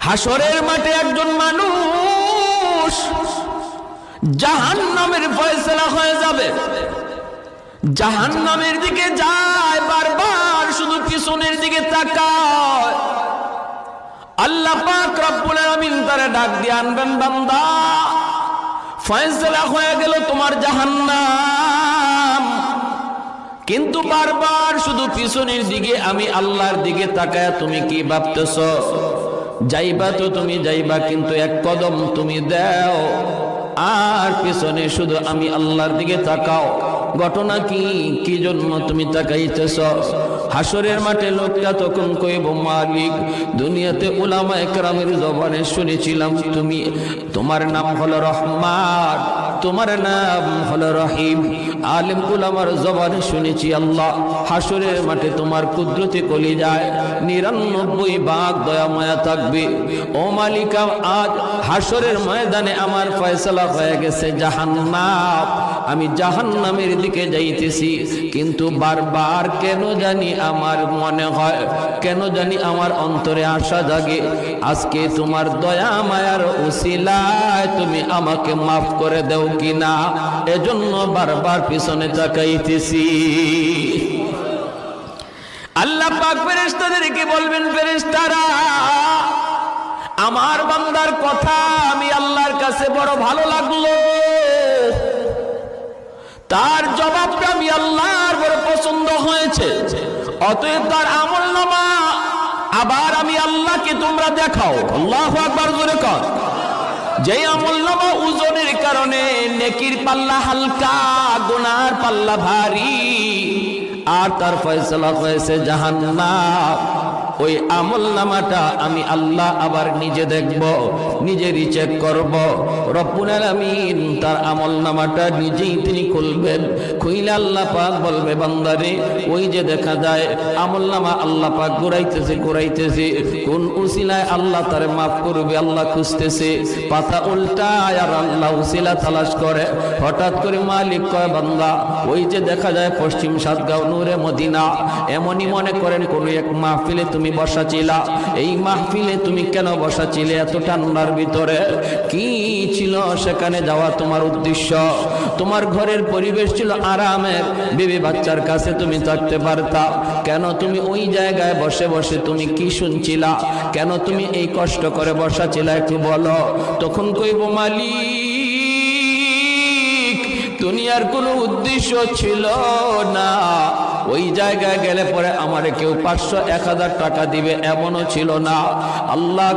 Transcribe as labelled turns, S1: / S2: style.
S1: হাসরের মাঠে একজন মানুষ জাহান্নামের ফয়সালা হয়ে যাবে, জাহান্নামের দিকে যায়, বারবার শুধু পিছনের দিকে তাকায়। আল্লাহ পাক রব্বুল আলামিন তারে ডাক দিয়ে আনবেন, বান্দা ফয়সালা হয়ে গেল তোমার জাহান্নাম, কিন্তু বারবার শুধু পিছনের দিকে আমি আল্লাহর দিকে তাকায় তুমি কি ভাবতেছ? যাইবা তো তুমি যাইবা, কিন্তু এক কদম তুমি দাও আর পিছনে শুধু আমি আল্লাহর দিকে তাকাও। ঘটনা কি, কি জন্য তুমি তাকাইতেছ? হাসরের মাঠে লোকটা তখন কইব, মালিক দুনিয়াতে উলামায়ে কেরামের জবানে শুনেছিলাম তুমি, তোমার নাম হলো রহমান, তোমার নাম হলো রহিম। আলেম উলামার জবানে শুনেছি আল্লাহ। হাসরের মাঠে তোমার কুদরতে কলিজায় ৯৯ ভাগ দয়া মায়া থাকবে। ও মালিক, আজ হাসরের ময়দানে আমার ফয়সালা হয়ে গেছে জাহান্নাম, আমি জাহান্নামের দিকে যাইতেছি, কিন্তু বারবার কেন জানি আমার মনে হয়, কেন জানি আমার অন্তরে আশা জাগে, আজকে তোমার দয়া মায়ার উসিলায় তুমি আমাকে মাফ করে দাও কিনা, এজন্য বারবার পিছনে তাকাইতেছি। আল্লাহ পাক ফেরেশতাদেরকে বলবেন, ফেরেশতারা আমার বান্দার কথা আমি আল্লাহর কাছে বড় ভালো লাগলো, তার জবাবটা আমি আল্লাহর বড় পছন্দ হয়েছে, অতএব তার আমলনামা আবার আমি আল্লাহকে তোমরা দেখাও। আল্লাহু আকবার, জোরে কর। যে আমলনামা ওজনের কারণে নেকির পাল্লা হালকা, গুনার পাল্লা ভারী, আর তার ফয়সালা হয়েছে জাহান্নাম, ওই আমলনামাটা আমি আল্লাহ আবার নিজে দেখব, নিজেরই চেক করব। রব্বুল আলামিন তার আমলনামাটা নিজেই তিনি খুলবেন, খুইলে আল্লাহ পাক বলবে, বান্দারে ওই যে দেখা যায় আমলনামা আল্লাহ পাক ঘুরাইতেছে, কোন উসিলায় আল্লাহ তারে মাফ করবে আল্লাহ খুঁজতেছে, পাতা উল্টায় আর আল্লাহ উসিলা তালাশ করে। হঠাৎ করে মালিক কয়, বান্দা ওই যে দেখা যায় পশ্চিম সাতগাঁও নূরে মদিনা, এমনই মনে করেন কোন এক মাহফিলে তুমি বসা ছিলা, এই মাহফিলে তুমি কেন বসা ছিলে এত ঠান্ডার ভিতরে? কি ছিল সেখানে যাওয়া তোমার উদ্দেশ্য? তোমার ঘরের পরিবেশ ছিল আরামের, বিবি বাচ্চার কাছে তুমি থাকতে পারতা, কেন তুমি ওই জায়গায় বসে বসে তুমি কি শুনছিলা? কেন তুমি এই কষ্ট করে বসা ছিলা একটু বলো। তখন কইব, মালিক দুনিয়ার কোনো উদ্দেশ্য ছিল না, ওই জায়গায় গেলে পরে আমারে কেউ ৫০০-১০০০ টাকা দিবে এমনও ছিল না। আল্লাহ